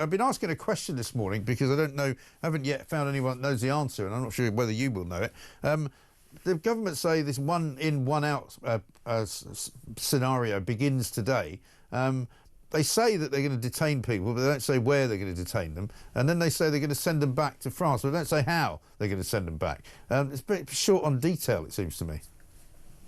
I've been asking a question this morning because I don't know, haven't yet found anyone that knows the answer, and I'm not sure whether you will know it. The government say this one in, one out scenario begins today. They say that they're going to detain people, but they don't say where they're going to detain them. And then they say they're going to send them back to France, but they don't say how they're going to send them back. It's a bit short on detail, it seems to me.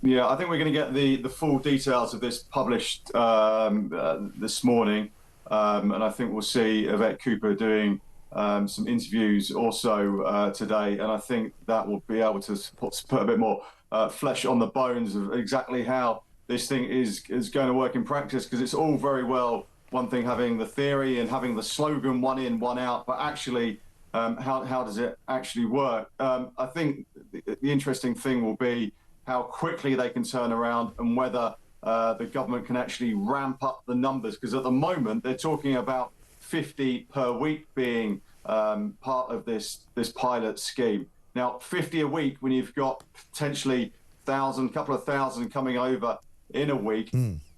Yeah, I think we're going to get the full details of this published this morning. And I think we'll see Yvette Cooper doing some interviews also today. And I think that will be able to put a bit more flesh on the bones of exactly how this thing is going to work in practice, because it's all very well, one thing having the theory and having the slogan one in, one out, but actually how does it actually work? I think the interesting thing will be how quickly they can turn around and whether the government can actually ramp up the numbers, because at the moment they're talking about 50 per week being part of this pilot scheme. Now, 50 a week when you've got potentially couple of thousand coming over in a week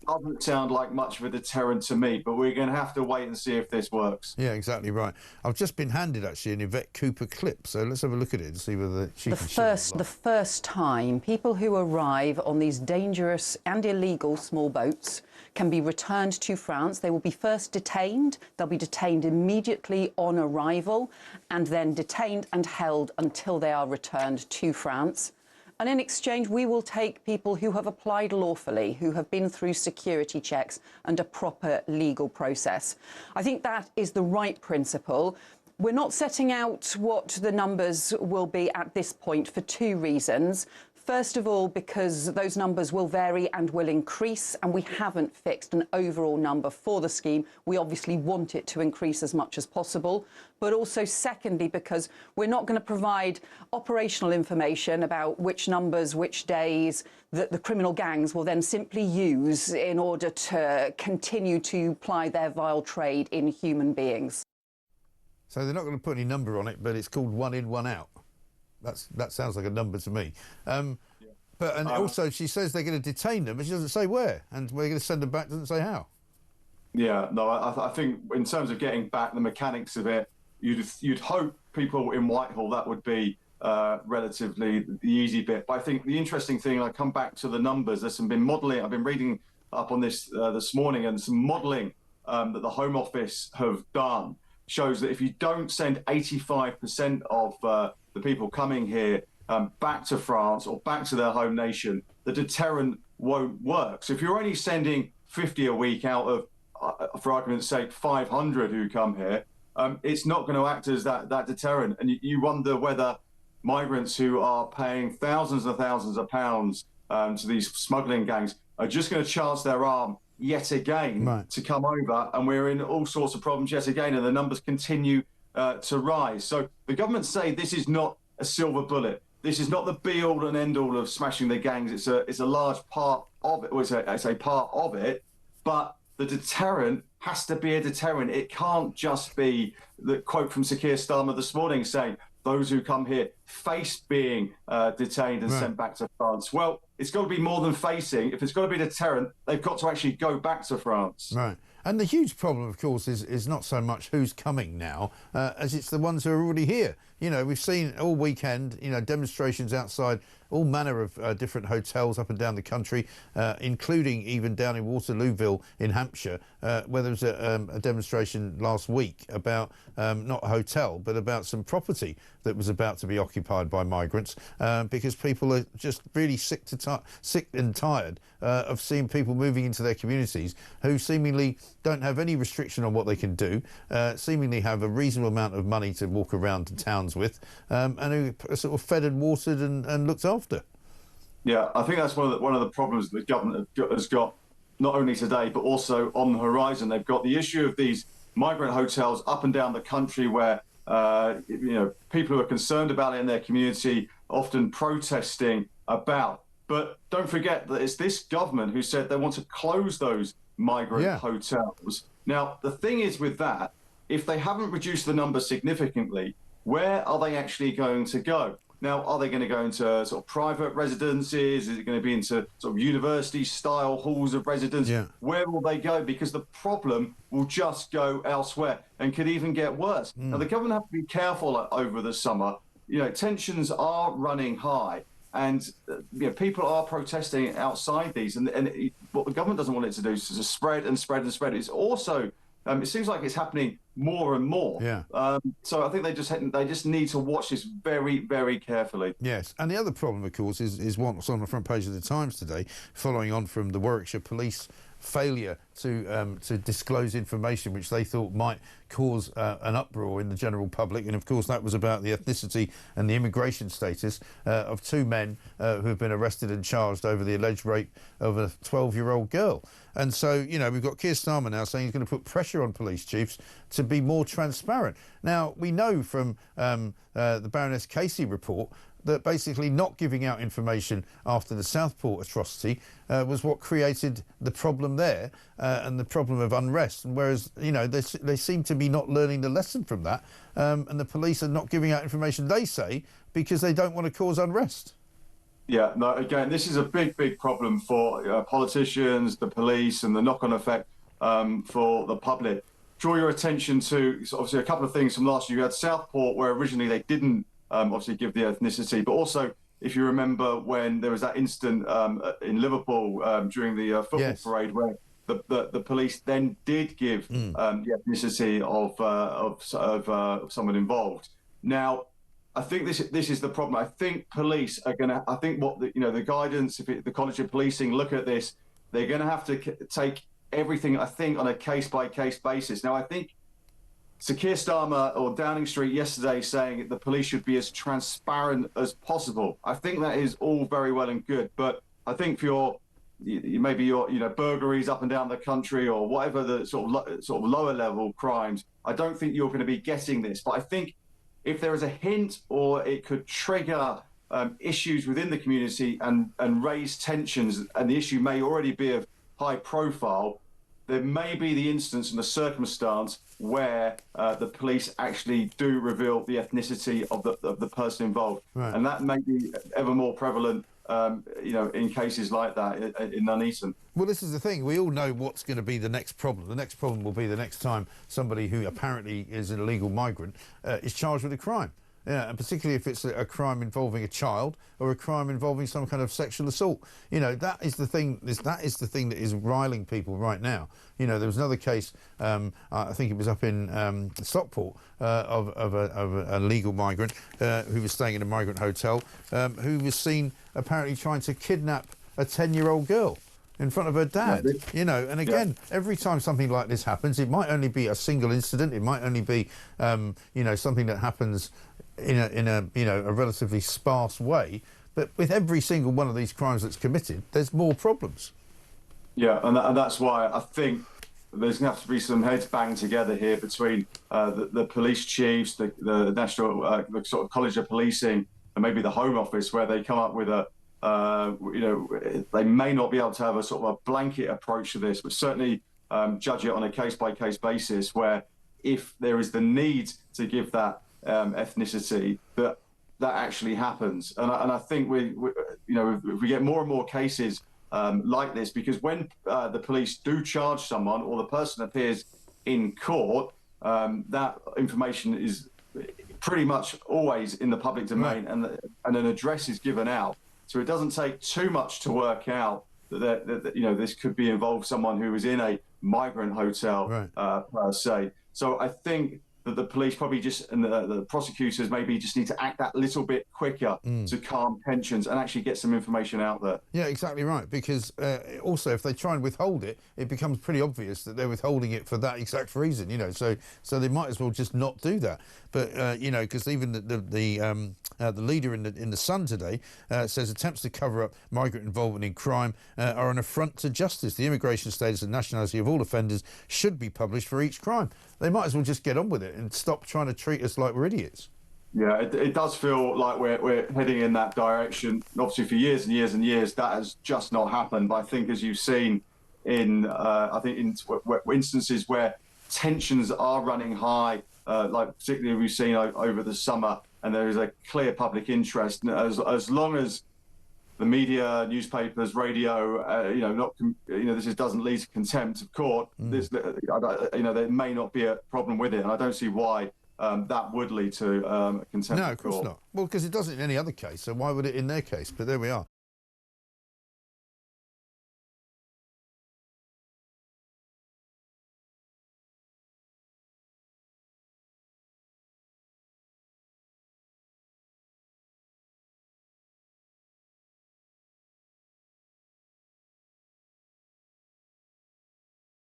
doesn't sound like much of a deterrent to me, but we're going to have to wait and see if this works. Yeah, exactly right. I've just been handed actually an Yvette Cooper clip, so let's have a look at it and see whether she can share it. The first time people who arrive on these dangerous and illegal small boats can be returned to France. They will be first detained. They'll be detained immediately on arrival and then detained and held until they are returned to France. And in exchange, we will take people who have applied lawfully, who have been through security checks and a proper legal process. I think that is the right principle. We're not setting out what the numbers will be at this point for two reasons. First of all, because those numbers will vary and will increase, and we haven't fixed an overall number for the scheme. We obviously want it to increase as much as possible. But also, secondly, because we're not going to provide operational information about which numbers, which days that the criminal gangs will then simply use in order to continue to ply their vile trade in human beings. So they're not going to put any number on it, but it's called one in, one out. That sounds like a number to me. But also she says they're going to detain them, but she doesn't say where, and we're going to send them back, doesn't say how. Yeah, no, I think in terms of getting back, the mechanics of it, you'd hope people in Whitehall that would be relatively the easy bit. But I think the interesting thing, I come back to the numbers. There's been modelling. I've been reading up on this this morning, and some modelling that the Home Office have done shows that if you don't send 85% of the people coming here back to France or back to their home nation, the deterrent won't work. So if you're only sending 50 a week out of, for argument's sake, 500 who come here, it's not going to act as that deterrent. And you wonder whether migrants who are paying thousands and thousands of pounds to these smuggling gangs are just going to chance their arm yet again to come over, and we're in all sorts of problems yet again, and the numbers continue to rise. So the government say this is not a silver bullet. This is not the be-all and end-all of smashing the gangs. It's a large part of it, or it's a part of it, but the deterrent has to be a deterrent. It can't just be the quote from Sir Keir Starmer this morning saying those who come here face being detained and sent back to France. Well, it's got to be more than facing. If it's got to be a deterrent, they've got to actually go back to France. Right. And the huge problem, of course, is not so much who's coming now, as it's the ones who are already here. You know, we've seen all weekend, you know, demonstrations outside all manner of different hotels up and down the country, including even down in Waterlooville in Hampshire, where there was a demonstration last week about not a hotel, but about some property that was about to be occupied by migrants, because people are just really sick and tired of seeing people moving into their communities who seemingly don't have any restriction on what they can do, seemingly have a reasonable amount of money to walk around to towns with, and who are sort of fed and watered and looked after. Yeah, I think that's one of the problems that the government has got, not only today, but also on the horizon. They've got the issue of these migrant hotels up and down the country where, you know, people who are concerned about it in their community, often protesting about. But don't forget that it's this government who said they want to close those migrant hotels. Now, the thing is with that, if they haven't reduced the number significantly, where are they actually going to go? Now, are they going to go into sort of private residences? Is it going to be into sort of university-style halls of residence? Yeah. Where will they go? Because the problem will just go elsewhere and could even get worse. Now, the government have to be careful over the summer. You know, tensions are running high, and people are protesting outside these. And what the government doesn't want it to do is to spread and spread and spread. It's also it seems like it's happening more and more. Yeah. So I think they just need to watch this very, very carefully. Yes, and the other problem, of course, is what's on the front page of the Times today, following on from the Warwickshire Police failure to disclose information which they thought might cause an uproar in the general public. And of course that was about the ethnicity and the immigration status of two men who have been arrested and charged over the alleged rape of a 12-year-old girl. And so, we've got Keir Starmer now saying he's going to put pressure on police chiefs to be more transparent. Now, we know from the Baroness Casey report that basically not giving out information after the Southport atrocity was what created the problem there and the problem of unrest. And whereas, they seem to be not learning the lesson from that, and the police are not giving out information, they say, because they don't want to cause unrest. Yeah, no, again, this is a big, big problem for politicians, the police, and the knock-on effect for the public. Draw your attention to, obviously, a couple of things from last year. You had Southport, where originally they didn't obviously give the ethnicity, but also, if you remember when there was that incident in Liverpool during the football parade, where the police then did give the ethnicity of someone involved. Now, I think this is the problem. I think police are going to. I think what the guidance, if the College of Policing look at this, they're going to have to take everything, I think, on a case-by-case basis. Now, I think Sir Keir Starmer or Downing Street yesterday saying the police should be as transparent as possible. I think that is all very well and good, but I think for your burglaries up and down the country or whatever the sort of lower level crimes, I don't think you're going to be getting this. But I think if there is a hint or it could trigger issues within the community and raise tensions, and the issue may already be of high profile, there may be the instance and the circumstance where the police actually do reveal the ethnicity of the person involved. Right. And that may be ever more prevalent in cases like that in Nuneaton. Well, this is the thing. We all know what's going to be the next problem. The next problem will be the next time somebody who apparently is an illegal migrant is charged with a crime. Yeah, and particularly if it's a crime involving a child or a crime involving some kind of sexual assault. That is the thing. That is the thing that is riling people right now. There was another case. I think it was up in Stockport of a legal migrant who was staying in a migrant hotel, who was seen apparently trying to kidnap a 10-year-old girl in front of her dad. And again, every time something like this happens, it might only be a single incident. It might only be something that happens in a relatively sparse way, but with every single one of these crimes that's committed, there's more problems. Yeah, and that's why I think there's going to have to be some heads banged together here between the police chiefs, the national the sort of College of Policing, and maybe the Home Office, where they come up with they may not be able to have a sort of a blanket approach to this, but certainly judge it on a case-by-case basis, where if there is the need to give that ethnicity, that actually happens. And I think if we get more and more cases like this, because when the police do charge someone or the person appears in court, that information is pretty much always in the public domain, and an address is given out. So it doesn't take too much to work out that this could be involved someone who was in a migrant hotel per se. So I think that the police probably and the prosecutors maybe just need to act that little bit quicker to calm tensions and actually get some information out there. Yeah, exactly right. Because also, if they try and withhold it, it becomes pretty obvious that they're withholding it for that exact reason. So they might as well just not do that. But because even the leader in the Sun today says attempts to cover up migrant involvement in crime are an affront to justice. The immigration status and nationality of all offenders should be published for each crime. They might as well just get on with it and stop trying to treat us like we're idiots. Yeah, it does feel like we're heading in that direction. Obviously, for years and years and years, that has just not happened. But I think, as you've seen in instances where tensions are running high, like particularly we've seen over the summer, and there is a clear public interest. And as long as the media, newspapers, radio, this doesn't lead to contempt of court. There may not be a problem with it, and I don't see why that would lead to contempt of court. No, of course not. Well, because it doesn't in any other case, so why would it in their case? But there we are.